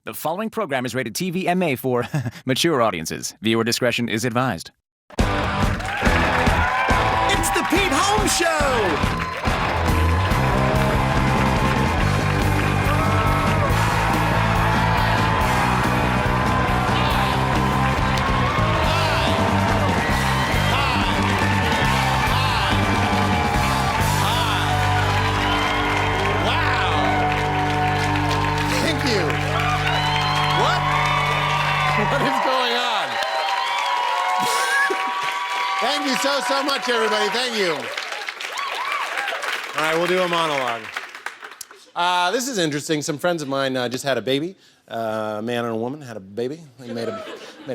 The following program is rated TV MA for mature audiences. Viewer discretion is advised. It's the Pete Holmes Show! What is going on? Thank you so much, everybody. Thank you. All right, we'll do a monologue. This is interesting. Some friends of mine just had a baby. A man and a woman had a baby. They made a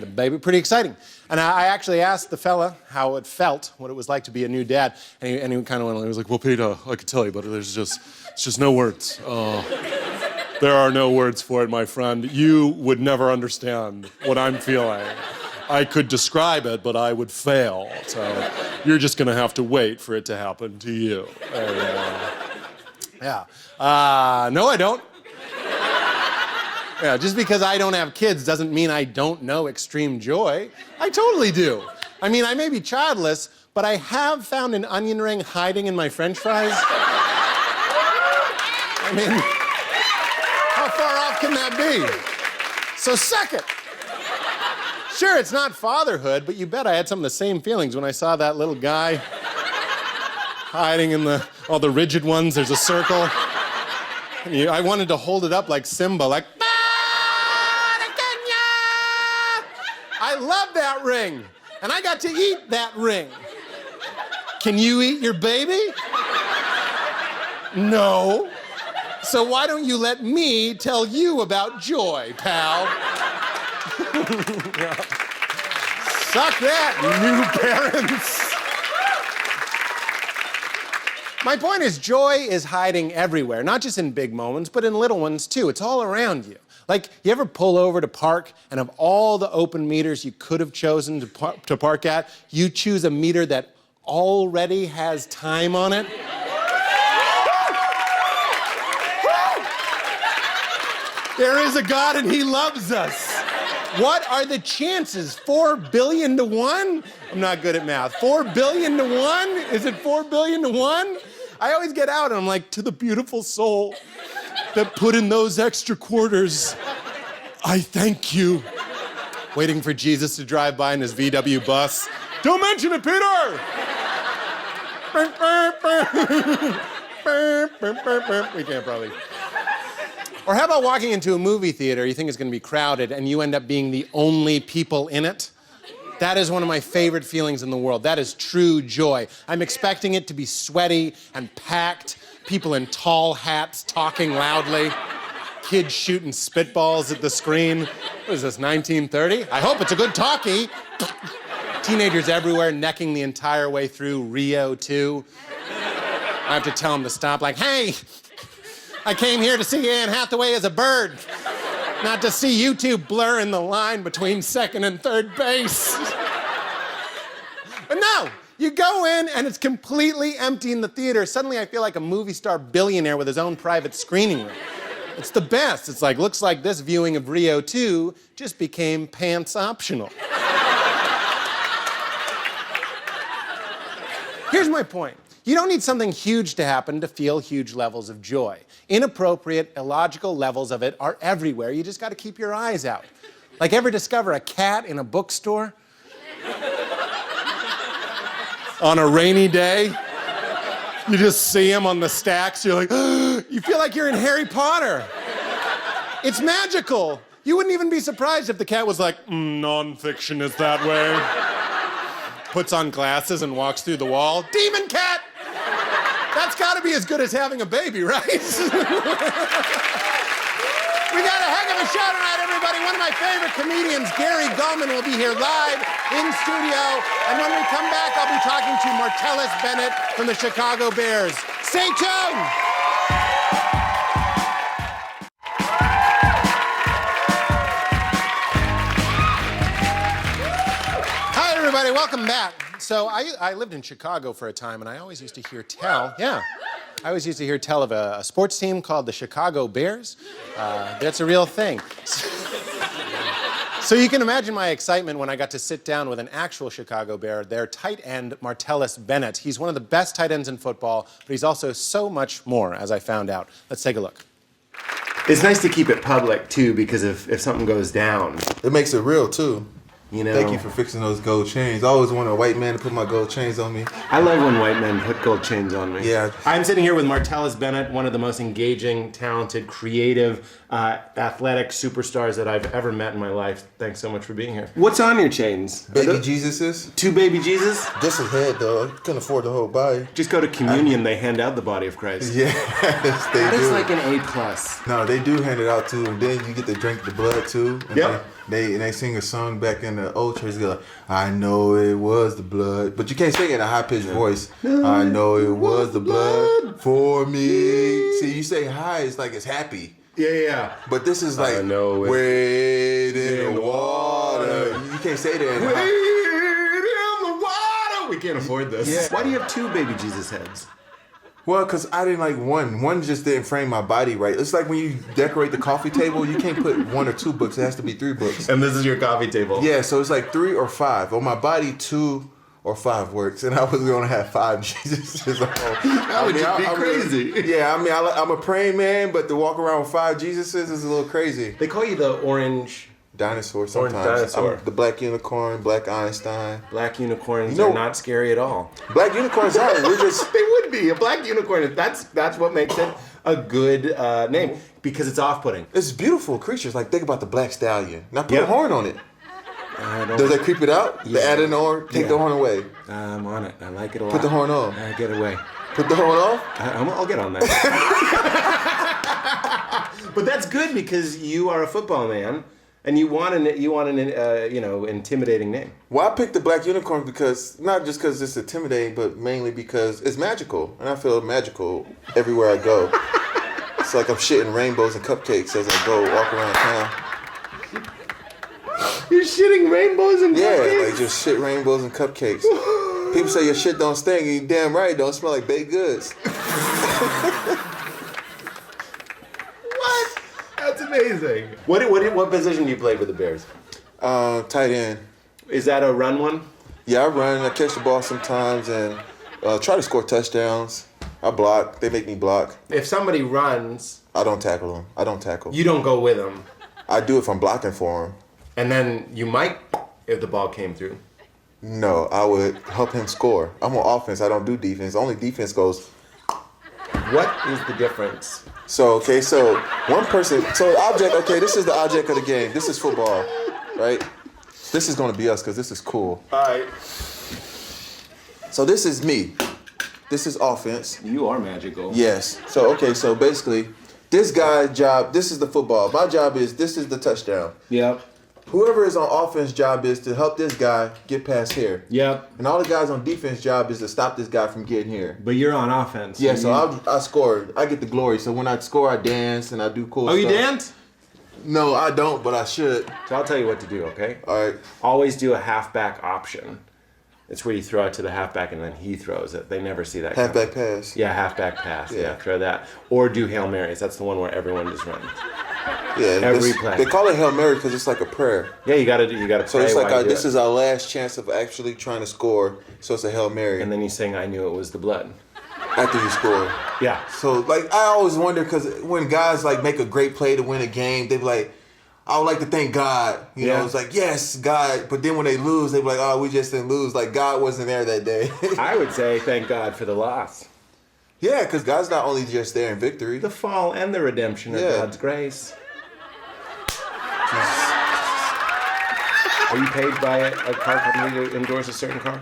baby. Pretty exciting. And I actually asked the fella how it felt, what it was like to be a new dad. And he kind of went, he was like, well, Peter, I could tell you, but it's just no words. There are no words for it, my friend. You would never understand what I'm feeling. I could describe it, but I would fail. So you're just going to have to wait for it to happen to you. Yeah. No, I don't. Yeah, just because I don't have kids doesn't mean I don't know extreme joy. I totally do. I mean, I may be childless, but I have found an onion ring hiding in my French fries. I mean... how far off can that be? So suck it. Sure, it's not fatherhood, but you bet I had some of the same feelings when I saw that little guy hiding in all the rigid ones. There's a circle. And I wanted to hold it up like Simba, like, I love that ring. And I got to eat that ring. Can you eat your baby? No. So why don't you let me tell you about joy, pal? Suck that, new parents. My point is, joy is hiding everywhere, not just in big moments, but in little ones too. It's all around you. Like, you ever pull over to park, and of all the open meters you could have chosen to park at, you choose a meter that already has time on it? There is a God and he loves us. What are the chances? 4 billion to 1? I'm not good at math. 4 billion to 1? Is it 4 billion to 1? I always get out and I'm like, to the beautiful soul that put in those extra quarters, I thank you. Waiting for Jesus to drive by in his VW bus. Don't mention it, Peter! We can't probably. Or how about walking into a movie theater you think is going to be crowded and you end up being the only people in it? That is one of my favorite feelings in the world. That is true joy. I'm expecting it to be sweaty and packed, people in tall hats talking loudly, kids shooting spitballs at the screen. What is this, 1930? I hope it's a good talkie. Teenagers everywhere necking the entire way through Rio 2. I have to tell them to stop, like, hey, I came here to see Anne Hathaway as a bird, not to see you two blur in the line between second and third base. But no, you go in and it's completely empty in the theater. Suddenly I feel like a movie star billionaire with his own private screening room. It's the best. It's like, looks like this viewing of Rio 2 just became pants optional. Here's my point. You don't need something huge to happen to feel huge levels of joy. Inappropriate, illogical levels of it are everywhere. You just got to keep your eyes out. Like, ever discover a cat in a bookstore? On a rainy day? You just see him on the stacks. You're like, you feel like you're in Harry Potter. It's magical. You wouldn't even be surprised if the cat was like, nonfiction is that way. Puts on glasses and walks through the wall. Demon cat! That's got to be as good as having a baby, right? We got a heck of a show tonight, everybody. One of my favorite comedians, Gulman, will be here live in studio. And when we come back, I'll be talking to Martellus Bennett from the Chicago Bears. Stay tuned! Hi, everybody. Welcome back. So I lived in Chicago for a time, and I always used to hear tell, I always used to hear tell of a sports team called the Chicago Bears. That's a real thing. So you can imagine my excitement when I got to sit down with an actual Chicago Bear, their tight end, Martellus Bennett. He's one of the best tight ends in football, but he's also so much more, as I found out. Let's take a look. It's nice to keep it public, too, because if something goes down, It makes it real, too. you know. Thank you for fixing those gold chains. I always wanted a white man to put my gold chains on me. I love when white men put gold chains on me. Yeah. I'm sitting here with Martellus Bennett, one of the most engaging, talented, creative, athletic superstars that I've ever met in my life. Thanks so much for being here. What's on your chains? Baby Are tho- Jesuses. 2 baby Jesus? Just his head, though. I couldn't afford the whole body. Just go to communion, they hand out the body of Christ. Yes, they That do. is like an A+. No, they do hand it out, too. And then you get to drink the blood, too. And Yep. They sing a song back in the old church. They go, I know it was the blood. But you can't sing it in a high-pitched voice. I know it was the blood for me. See, you say high, it's like it's happy. Yeah. But this is like, I know it. wade in the water. You can't say that in a high. In the water! We can't afford this. Yeah. Why do you have 2 baby Jesus heads? Well, because I didn't like one. One just didn't frame my body right. It's like when you decorate the coffee table, you can't put 1 or 2 books. It has to be 3 books. And this is your coffee table. Yeah, so it's like 3 or 5. On my body, 2 or 5 works. And I was going to have 5 Jesuses. That would just be crazy. Yeah, I mean, I'm a praying man, but to walk around with 5 Jesuses is a little crazy. They call you the orange Dinosaur sometimes. dinosaur. I'm the Black Unicorn, Black Einstein. black unicorns. You know- are not scary at all. Black Unicorns are. We're just... They would be a black unicorn. That's what makes it a good name, because it's off-putting. It's beautiful creatures. Like, think about the Black Stallion. Now put Yeah. a horn on it. Does that creep it out? Yeah. The add in the horn? Take the horn away. I'm on it. I like it a lot. Put the horn on. Get away. Put the horn off? I'll get on that. But that's good because you are a football man, and you want an intimidating name. Well, I picked the Black Unicorn because, not just because it's intimidating, but mainly because it's magical. And I feel magical everywhere I go. It's like I'm shitting rainbows and cupcakes as I go walk around town. You're shitting rainbows and Yeah, cupcakes? like just shit rainbows and cupcakes. People say your shit don't stink, and you damn right it don't smell like baked goods. What? That's amazing. What position do you play for the Bears? Tight end. Is that a run one? Yeah, I run, I catch the ball sometimes, and try to score touchdowns. I block. They make me block. If somebody runs, I don't tackle them. I don't tackle. you don't go with them. I do if I'm blocking for them. And then you might if the ball came through. No, I would help him score. I'm on offense. I don't do defense. Only defense goes. What is the difference? So one person. So the object. Okay, this is the object of the game. This is football, right? This is going to be us because this is cool. All right. So this is me. This is offense. You are magical. Yes. So basically, this guy's job. This is the football. My job is. This is the touchdown. Yep. Whoever is on offense job is to help this guy get past here. Yep. And all the guys on defense job is to stop this guy from getting here. But you're on offense. Yeah, so I scored. I get the glory. So when I score, I dance and I do cool Oh, stuff. you dance? No, I don't, but I should. So I'll tell you what to do, okay? All right. Always do a halfback option. It's where you throw it to the halfback and then he throws it. They never see that. Halfback pass. Yeah, halfback pass. Yeah. Yeah. Throw that. Or do Hail Marys. That's the one where everyone just runs. Yeah. Every play. They call it Hail Mary because it's like a prayer. Yeah, you gotta pray. So it's like while you do this it. is our last chance of actually trying to score. So it's a Hail Mary And then you sing, I knew it was the blood. after you score. Yeah. So like I always wonder because when guys like make a great play to win a game, they be like, I would like to thank God. You know, it's like, yes, God. But then when they lose, they be like, oh, we just didn't lose. Like God wasn't there that day. I would say thank God for the loss. Yeah, because God's not only just there in victory. The fall and the redemption of Yeah. God's grace. Are you paid by a car company to endorse a certain car?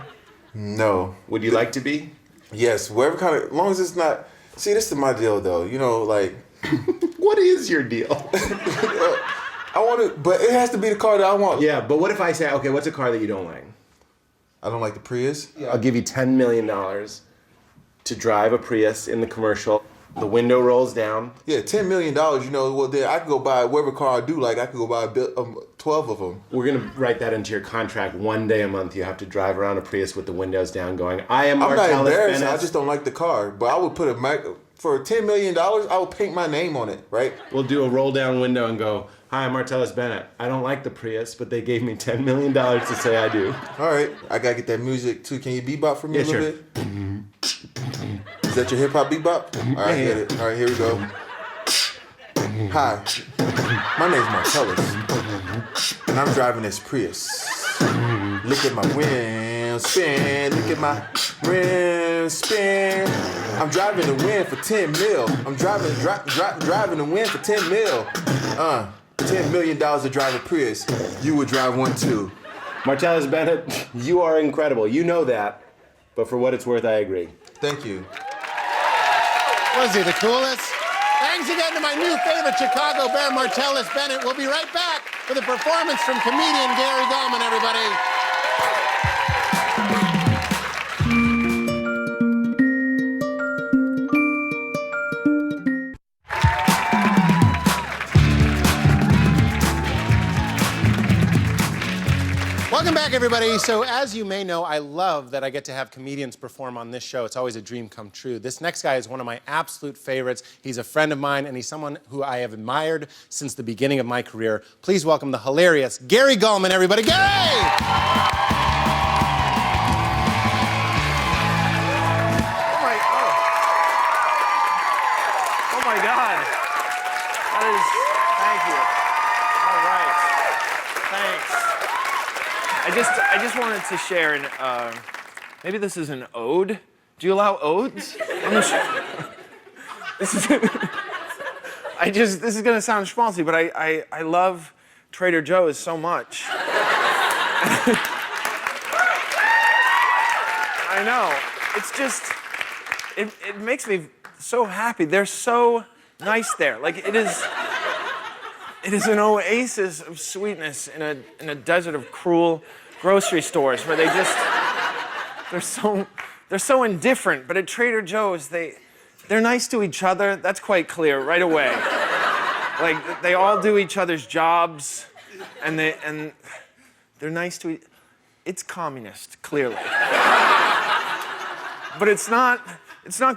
No. Would you like to be? Yes, whatever kind of, as long as it's not. See, this is my deal though. You know, like What is your deal? I want to, but it has to be the car that I want. Yeah, but what if I say, okay, what's a car that you don't like? I don't like the Prius. I'll give you $10 million to drive a Prius in the commercial The window rolls down. Yeah, $10 million, you know, well, then I could go buy whatever car I do like. I could go buy 12 of them. We're going to write that into your contract. One day a month you have to drive around a Prius with the windows down going, I am Martellus I'm not embarrassed. Bennett. I just don't like the car. But I would put for $10 million, I would paint my name on it, right? We'll do a roll down window and go, hi, I'm Martellus Bennett. I don't like the Prius, but they gave me $10 million to say I do. All right. I got to get that music, too. Can you bebop for me a little bit? Is that your hip-hop bebop? All right, get it. All right, here we go. Hi, my name's Martellus, and I'm driving this Prius. Look at my wheel spin, look at my rim spin. I'm driving the wind for 10 mil. I'm driving the wind for 10 mil. $10 million to drive a Prius. You would drive one too. Martellus Bennett, you are incredible. You know that, but for what it's worth, I agree. Thank you. Was he the coolest? Thanks again to my new favorite Chicago Bear, Martellus Bennett. We'll be right back with a performance from comedian Gary Gulman, everybody. Welcome back, everybody. So as you may know, I love that I get to have comedians perform on this show. It's always a dream come true. This next guy is one of my absolute favorites. He's a friend of mine, and he's someone who I have admired since the beginning of my career. Please welcome the hilarious Gary Gulman, everybody. Gary! Oh my God. That is, thank you. All right. Thanks. I just wanted to share maybe this is an ode. Do you allow odes? I'm not sure. This is gonna sound schmaltzy, but I love Trader Joe's so much. I know. It's just, it makes me so happy. They're so nice there. Like it is an oasis of sweetness in a desert of cruel grocery stores where they're so indifferent. But at Trader Joe's, they're nice to each other. That's quite clear right away. Like they all do each other's jobs, and they're nice to each. It's communist, clearly. But it's not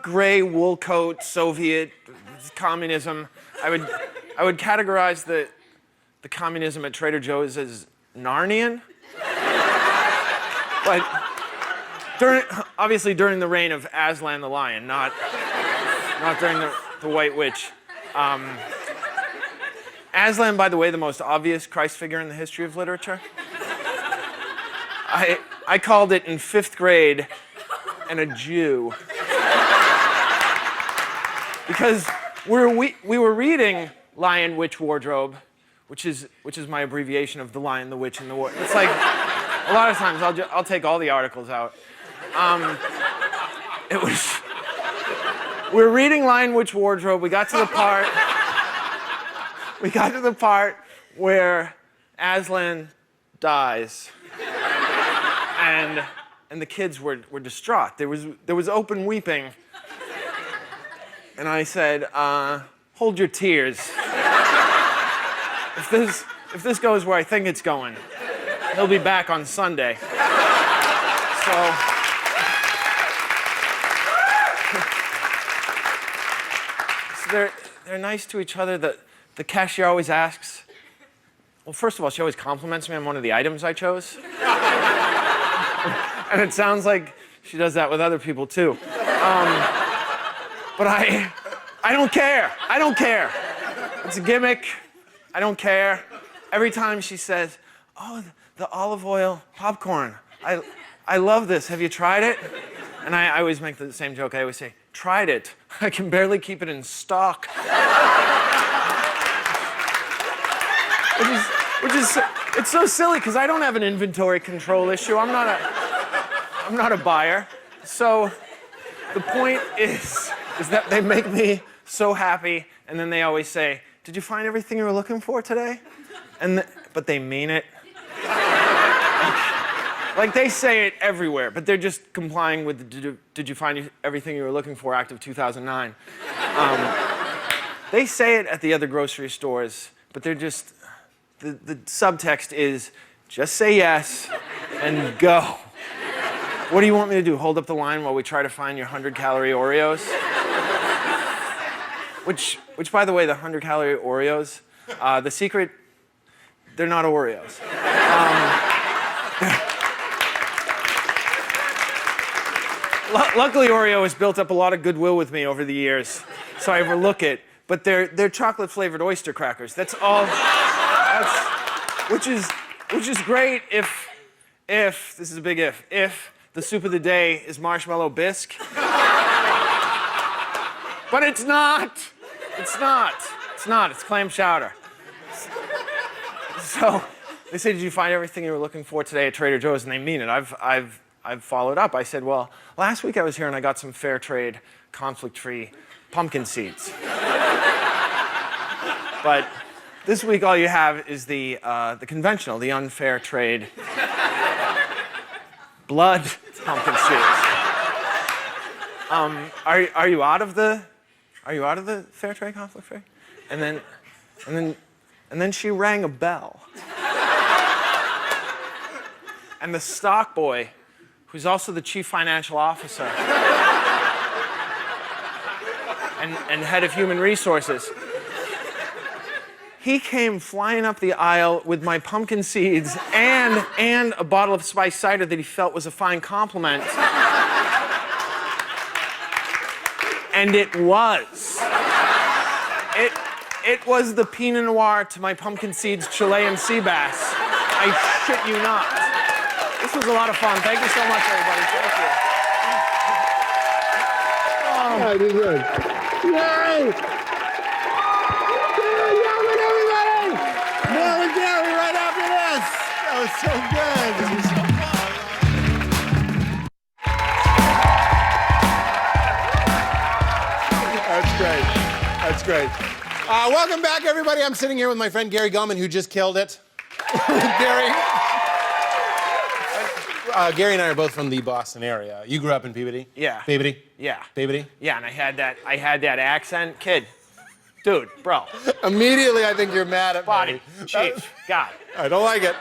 gray wool coat Soviet communism. I would categorize the communism at Trader Joe's as Narnian. But obviously during the reign of Aslan the Lion, not during the White Witch. Aslan, by the way, the most obvious Christ figure in the history of literature. I called it in 5th grade and a Jew. Because we were reading Lion, Witch, Wardrobe, which is my abbreviation of The Lion, the Witch, and the War. It's like, a lot of times I'll take all the articles out. We were reading Lion, Witch, Wardrobe. We got to the part where Aslan dies. And the kids were distraught. There was open weeping. And I said, hold your tears. If this goes where I think it's going, he'll be back on Sunday. So they're nice to each other. The cashier always asks, well, first of all, she always compliments me on one of the items I chose. And it sounds like she does that with other people too. But I don't care. I don't care. It's a gimmick. I don't care. Every time she says, oh, the olive oil popcorn. I love this. Have you tried it? And I always make the same joke. I always say, tried it. I can barely keep it in stock. It's so silly because I don't have an inventory control issue. I'm not a buyer. So the point is that they make me so happy, and then they always say, did you find everything you were looking for today? But they mean it. Like they say it everywhere, but they're just complying with the did you find everything you were looking for Act of 2009. They say it at the other grocery stores, but they're just, the subtext is, just say yes and go. What do you want me to do? Hold up the line while we try to find your 100-calorie Oreos? Which, by the way, the 100-calorie Oreos, the secret, they're not Oreos. Luckily, Oreo has built up a lot of goodwill with me over the years, so I overlook it. But they're chocolate-flavored oyster crackers. That's all. Which is great if this is a big if the soup of the day is marshmallow bisque. But it's not. It's not. It's not. It's clam chowder. So they say, did you find everything you were looking for today at Trader Joe's? And they mean it. I've followed up. I said, well, last week I was here and I got some fair trade, conflict-free pumpkin seeds. But this week all you have is the conventional, the unfair trade blood pumpkin seeds. Are you out of the fair trade conflict free? And then she rang a bell. And the stock boy, who's also the chief financial officer and head of human resources, he came flying up the aisle with my pumpkin seeds and a bottle of spiced cider that he felt was a fine compliment. And it was. It was the Pinot Noir to my pumpkin seeds Chilean sea bass. I shit you not. This was a lot of fun. Thank you so much, everybody. Thank you. I did good. Yay! Bill and Gary right after this. That was so good. This was so fun. That's great. That's great. Welcome back, everybody. I'm sitting here with my friend Gary Gulman, who just killed it. Gary. Gary and I are both from the Boston area. You grew up in Peabody? Yeah. Peabody? Yeah. Peabody? Yeah, and I had that accent. Kid. Dude, bro. Immediately, I think you're mad at Body. me. Chief. God. I don't like it.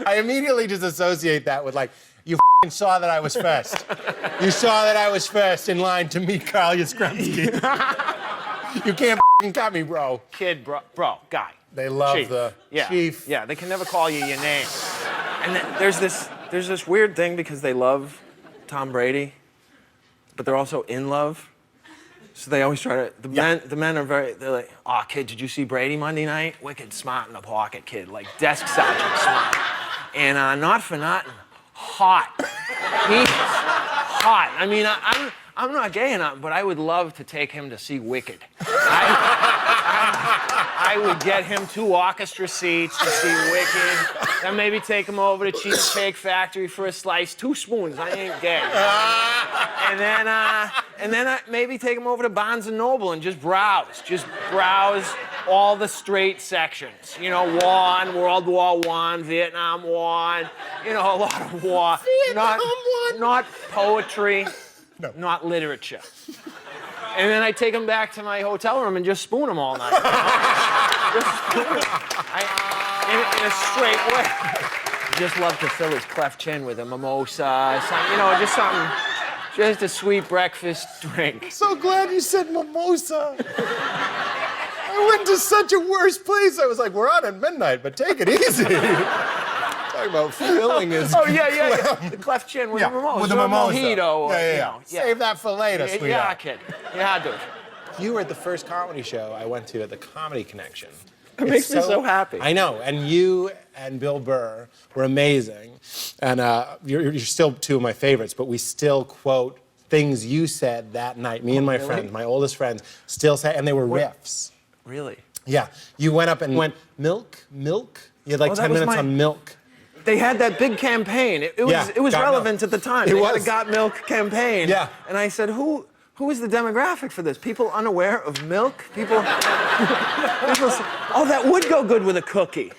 I immediately just associate that with, like, you saw that I was first. You saw that I was first in line to meet Carl Yastrzemski. You can't cut me, bro. Kid, bro, guy. They love Chief. the Yeah. chief. Yeah, they can never call you your name. And then there's this weird thing because they love Tom Brady, but they're also in love. So they always try to, the men are they're like, oh, kid, did you see Brady Monday night? Wicked smart in the pocket, kid. Like desk sergeant smart. And not for nothing, hot. He's hot. I mean, I'm not gay enough, but I would love to take him to see Wicked. I would get him 2 orchestra seats to see Wicked, then maybe take him over to Cheesecake Factory for a slice, 2 spoons, I ain't gay. And then maybe take him over to Barnes & Noble and just browse all the straight sections. You know, war, World War I, Vietnam War, you know, a lot of war. Not poetry, not literature. And then I take him back to my hotel room and just spoon him all night. Just spoon him. In a straight way. Just love to fill his cleft chin with a mimosa, something, you know, just something, just a sweet breakfast drink. So glad you said mimosa. I went to such a worse place. I was like, we're on at midnight, but take it easy. Talking about filling his yeah. The cleft chin with a mimosa. With a mimosa. Mojito. Yeah. Save that for later, sweetheart. Yeah, kid. Yeah, dude. You were at the first comedy show I went to at the Comedy Connection. It makes me so happy. I know, and you and Bill Burr were amazing, and you're still 2 of my favorites, but we still quote things you said that night. Me and my friends, my oldest friends, still say, and they were riffs. Really? Yeah. You went up and went, milk? You had like 10 minutes on milk. They had that big campaign. It was relevant at the time. They had a Got Milk campaign. Yeah. And I said, who is the demographic for this? People unaware of milk? People say, oh, that would go good with a cookie.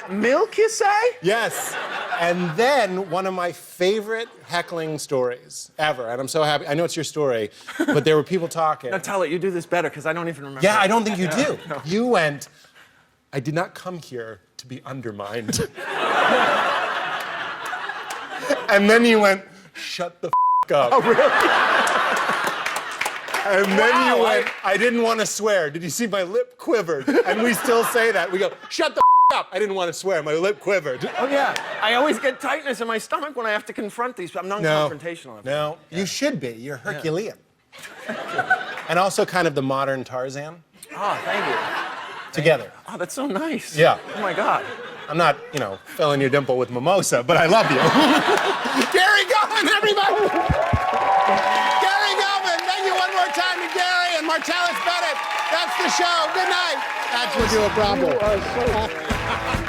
Milk, you say? Yes. And then one of my favorite heckling stories ever, and I'm so happy. I know it's your story, but there were people talking. Now tell it, you do this better, because I don't even remember. Yeah, I don't think you do. No. You went, I did not come here to be undermined. And then you went, shut the up. Oh, really? And then you went, I didn't want to swear. Did you see my lip quivered? And we still say that. We go, shut the up. I didn't want to swear. My lip quivered. Oh, yeah. I always get tightness in my stomach when I have to confront these. I'm non-confrontational. No, you should be. You're Herculean. And also kind of the modern Tarzan. Oh, thank you. Together. Oh, that's so nice. Yeah. Oh, my God. I'm not, filling your dimple with mimosa, but I love you. Gary Gulman, everybody! Gary Gulman, thank you one more time to Gary and Martellus Bennett. That's the show. Good night. That's what you a problem.